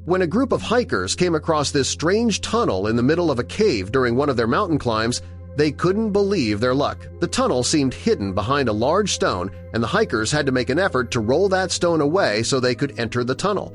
When a group of hikers came across this strange tunnel in the middle of a cave during one of their mountain climbs, they couldn't believe their luck. The tunnel seemed hidden behind a large stone, and the hikers had to make an effort to roll that stone away so they could enter the tunnel.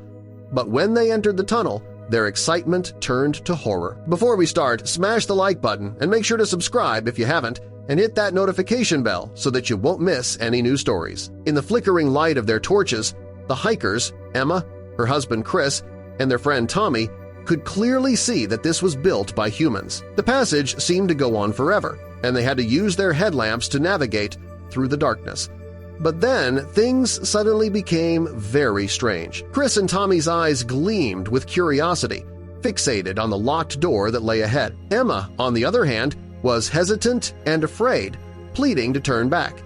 But when they entered the tunnel, their excitement turned to horror. Before we start, smash the like button and make sure to subscribe if you haven't, and hit that notification bell so that you won't miss any new stories. In the flickering light of their torches, the hikers, Emma, her husband Chris, and their friend Tommy, could clearly see that this was built by humans. The passage seemed to go on forever, and they had to use their headlamps to navigate through the darkness. But then things suddenly became very strange. Chris and Tommy's eyes gleamed with curiosity, fixated on the locked door that lay ahead. Emma, on the other hand, was hesitant and afraid, pleading to turn back.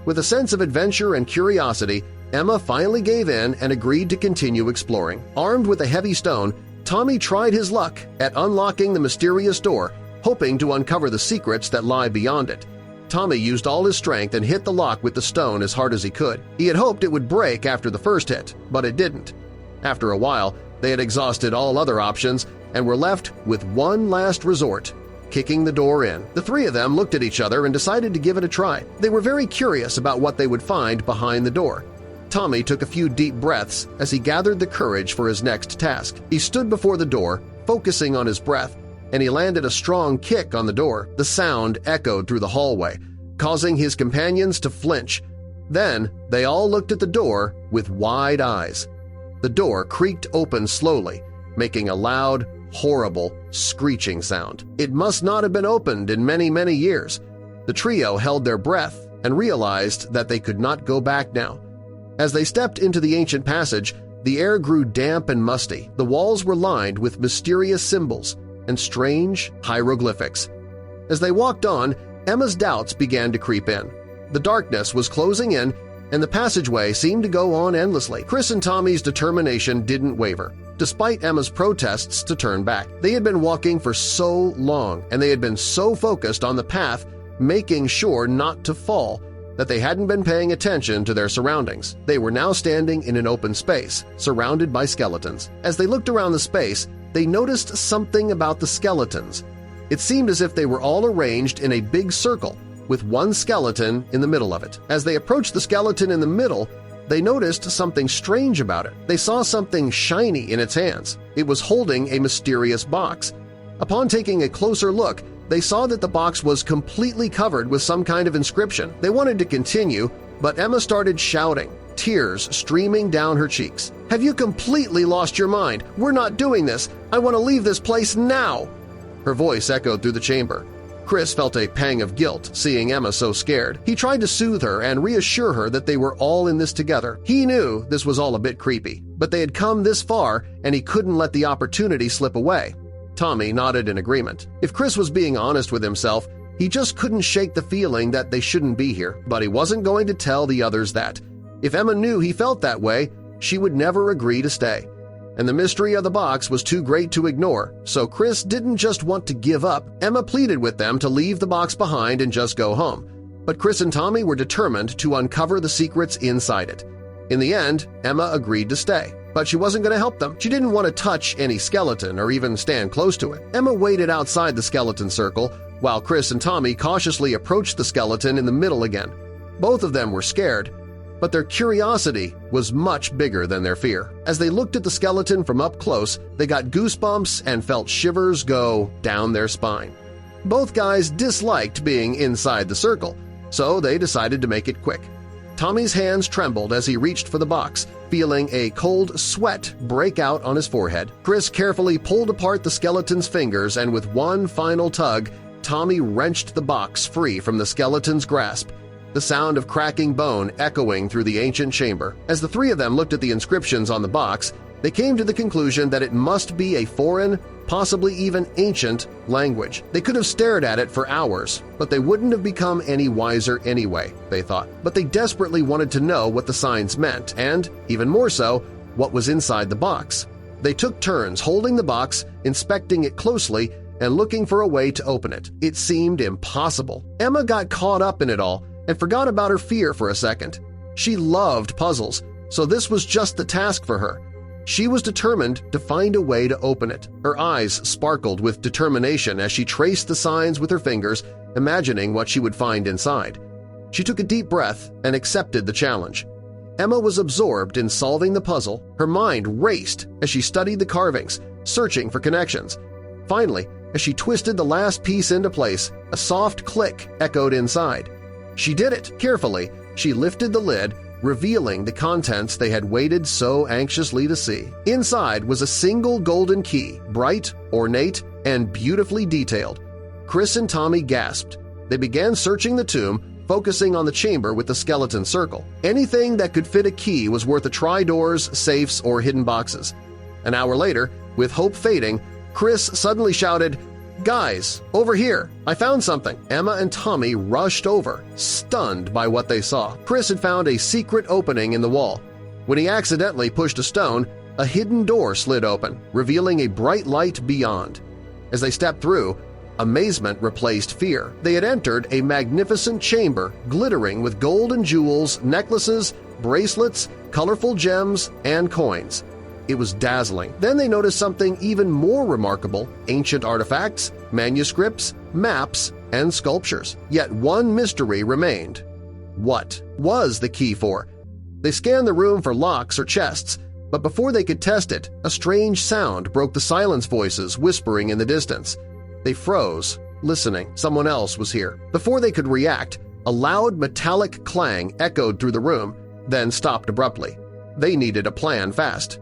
With a sense of adventure and curiosity, Emma finally gave in and agreed to continue exploring. Armed with a heavy stone, Tommy tried his luck at unlocking the mysterious door, hoping to uncover the secrets that lie beyond it. Tommy used all his strength and hit the lock with the stone as hard as he could. He had hoped it would break after the first hit, but it didn't. After a while, they had exhausted all other options and were left with one last resort: kicking the door in. The three of them looked at each other and decided to give it a try. They were very curious about what they would find behind the door. Tommy took a few deep breaths as he gathered the courage for his next task. He stood before the door, focusing on his breath, and he landed a strong kick on the door. The sound echoed through the hallway, causing his companions to flinch. Then they all looked at the door with wide eyes. The door creaked open slowly, making a loud, horrible, screeching sound. It must not have been opened in many, many years. The trio held their breath and realized that they could not go back now. As they stepped into the ancient passage, the air grew damp and musty. The walls were lined with mysterious symbols and strange hieroglyphics. As they walked on, Emma's doubts began to creep in. The darkness was closing in, and the passageway seemed to go on endlessly. Chris and Tommy's determination didn't waver, despite Emma's protests to turn back. They had been walking for so long, and they had been so focused on the path, making sure not to fall, that they hadn't been paying attention to their surroundings. They were now standing in an open space, surrounded by skeletons. As they looked around the space, they noticed something about the skeletons. It seemed as if they were all arranged in a big circle, with one skeleton in the middle of it. As they approached the skeleton in the middle, they noticed something strange about it. They saw something shiny in its hands. It was holding a mysterious box. Upon taking a closer look, they saw that the box was completely covered with some kind of inscription. They wanted to continue, but Emma started shouting, tears streaming down her cheeks. "Have you completely lost your mind? We're not doing this! I want to leave this place now!" Her voice echoed through the chamber. Chris felt a pang of guilt seeing Emma so scared. He tried to soothe her and reassure her that they were all in this together. He knew this was all a bit creepy, but they had come this far and he couldn't let the opportunity slip away. Tommy nodded in agreement. If Chris was being honest with himself, he just couldn't shake the feeling that they shouldn't be here, but he wasn't going to tell the others that. If Emma knew he felt that way, she would never agree to stay. And the mystery of the box was too great to ignore, so Chris didn't just want to give up. Emma pleaded with them to leave the box behind and just go home, but Chris and Tommy were determined to uncover the secrets inside it. In the end, Emma agreed to stay, but she wasn't going to help them. She didn't want to touch any skeleton or even stand close to it. Emma waited outside the skeleton circle while Chris and Tommy cautiously approached the skeleton in the middle again. Both of them were scared, but their curiosity was much bigger than their fear. As they looked at the skeleton from up close, they got goosebumps and felt shivers go down their spine. Both guys disliked being inside the circle, so they decided to make it quick. Tommy's hands trembled as he reached for the box, feeling a cold sweat break out on his forehead. Chris carefully pulled apart the skeleton's fingers, and with one final tug, Tommy wrenched the box free from the skeleton's grasp, the sound of cracking bone echoing through the ancient chamber. As the three of them looked at the inscriptions on the box, they came to the conclusion that it must be a foreign, possibly even ancient, language. They could have stared at it for hours, but they wouldn't have become any wiser anyway, they thought. But they desperately wanted to know what the signs meant, and, even more so, what was inside the box. They took turns holding the box, inspecting it closely, and looking for a way to open it. It seemed impossible. Emma got caught up in it all and forgot about her fear for a second. She loved puzzles, so this was just the task for her. She was determined to find a way to open it. Her eyes sparkled with determination as she traced the signs with her fingers, imagining what she would find inside. She took a deep breath and accepted the challenge. Emma was absorbed in solving the puzzle. Her mind raced as she studied the carvings, searching for connections. Finally, as she twisted the last piece into place, a soft click echoed inside. She did it carefully. She lifted the lid, revealing the contents they had waited so anxiously to see. Inside was a single golden key, bright, ornate, and beautifully detailed. Chris and Tommy gasped. They began searching the tomb, focusing on the chamber with the skeleton circle. Anything that could fit a key was worth a try: doors, safes, or hidden boxes. An hour later, with hope fading, Chris suddenly shouted, "Guys, over here! I found something!" Emma and Tommy rushed over, stunned by what they saw. Chris had found a secret opening in the wall. When he accidentally pushed a stone, a hidden door slid open, revealing a bright light beyond. As they stepped through, amazement replaced fear. They had entered a magnificent chamber glittering with gold and jewels, necklaces, bracelets, colorful gems, and coins. It was dazzling. Then they noticed something even more remarkable: ancient artifacts, manuscripts, maps, and sculptures. Yet one mystery remained. What was the key for? They scanned the room for locks or chests, but before they could test it, a strange sound broke the silence, voices whispering in the distance. They froze, listening. Someone else was here. Before they could react, a loud metallic clang echoed through the room, then stopped abruptly. They needed a plan fast.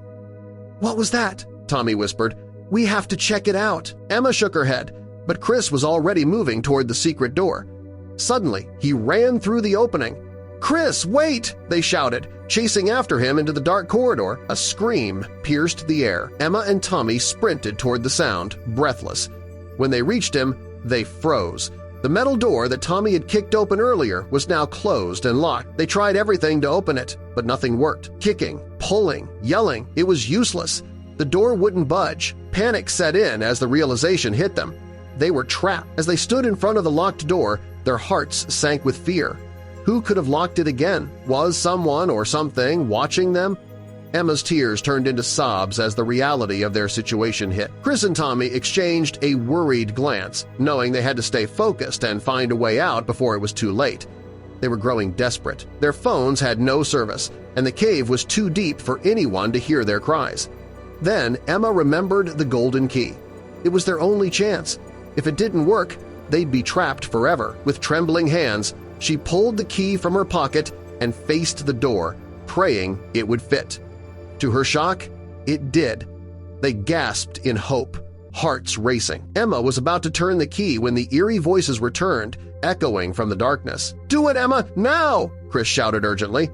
"What was that?" Tommy whispered. "We have to check it out." Emma shook her head, but Chris was already moving toward the secret door. Suddenly, he ran through the opening. "Chris, wait!" they shouted, chasing after him into the dark corridor. A scream pierced the air. Emma and Tommy sprinted toward the sound, breathless. When they reached him, they froze. The metal door that Tommy had kicked open earlier was now closed and locked. They tried everything to open it, but nothing worked. Kicking, pulling, yelling, it was useless. The door wouldn't budge. Panic set in as the realization hit them. They were trapped. As they stood in front of the locked door, their hearts sank with fear. Who could have locked it again? Was someone or something watching them? Emma's tears turned into sobs as the reality of their situation hit. Chris and Tommy exchanged a worried glance, knowing they had to stay focused and find a way out before it was too late. They were growing desperate. Their phones had no service, and the cave was too deep for anyone to hear their cries. Then Emma remembered the golden key. It was their only chance. If it didn't work, they'd be trapped forever. With trembling hands, she pulled the key from her pocket and faced the door, praying it would fit. To her shock, it did. They gasped in hope, hearts racing. Emma was about to turn the key when the eerie voices returned, echoing from the darkness. "Do it, Emma, now!" Chris shouted urgently.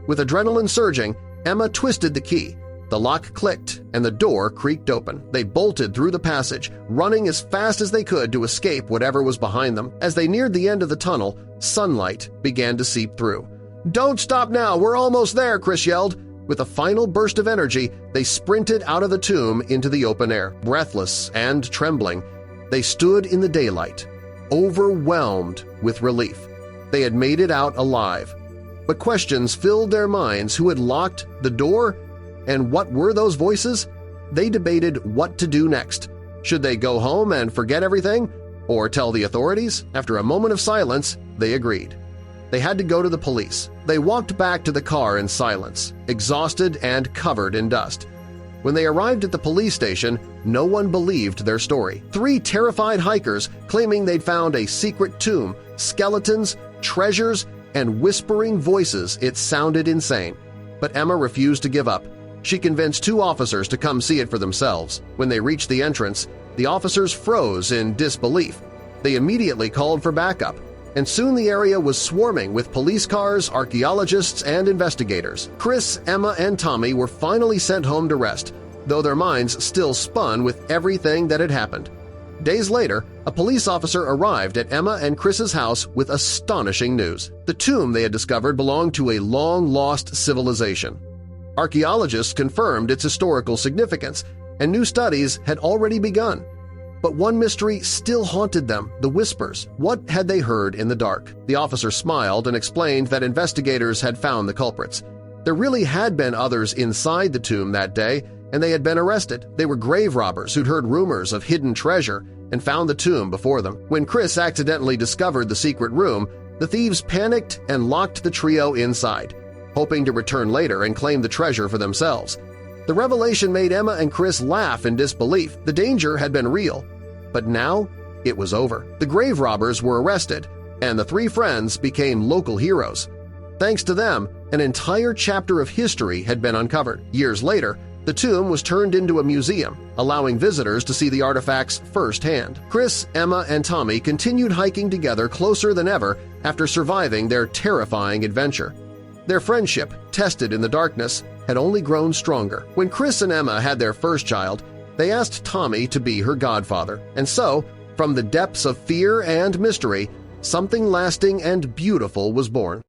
With adrenaline surging, Emma twisted the key. The lock clicked, and the door creaked open. They bolted through the passage, running as fast as they could to escape whatever was behind them. As they neared the end of the tunnel, sunlight began to seep through. "Don't stop now! We're almost there!" Chris yelled. With a final burst of energy, they sprinted out of the tomb into the open air. Breathless and trembling, they stood in the daylight, overwhelmed with relief. They had made it out alive. But questions filled their minds. Who had locked the door? And what were those voices? They debated what to do next. Should they go home and forget everything? Or tell the authorities? After a moment of silence, they agreed. They had to go to the police. They walked back to the car in silence, exhausted and covered in dust. When they arrived at the police station, no one believed their story. 3 terrified hikers claiming they'd found a secret tomb, skeletons, treasures, and whispering voices. It sounded insane. But Emma refused to give up. She convinced 2 officers to come see it for themselves. When they reached the entrance, the officers froze in disbelief. They immediately called for backup, and soon the area was swarming with police cars, archaeologists, and investigators. Chris, Emma, and Tommy were finally sent home to rest, though their minds still spun with everything that had happened. Days later, a police officer arrived at Emma and Chris's house with astonishing news. The tomb they had discovered belonged to a long-lost civilization. Archaeologists confirmed its historical significance, and new studies had already begun. But one mystery still haunted them, the whispers. What had they heard in the dark? The officer smiled and explained that investigators had found the culprits. There really had been others inside the tomb that day, and they had been arrested. They were grave robbers who'd heard rumors of hidden treasure and found the tomb before them. When Chris accidentally discovered the secret room, the thieves panicked and locked the trio inside, hoping to return later and claim the treasure for themselves. The revelation made Emma and Chris laugh in disbelief. The danger had been real, but now it was over. The grave robbers were arrested, and the three friends became local heroes. Thanks to them, an entire chapter of history had been uncovered. Years later, the tomb was turned into a museum, allowing visitors to see the artifacts firsthand. Chris, Emma, and Tommy continued hiking together closer than ever after surviving their terrifying adventure. Their friendship, tested in the darkness, had only grown stronger. When Chris and Emma had their first child, they asked Tommy to be her godfather, and so, from the depths of fear and mystery, something lasting and beautiful was born.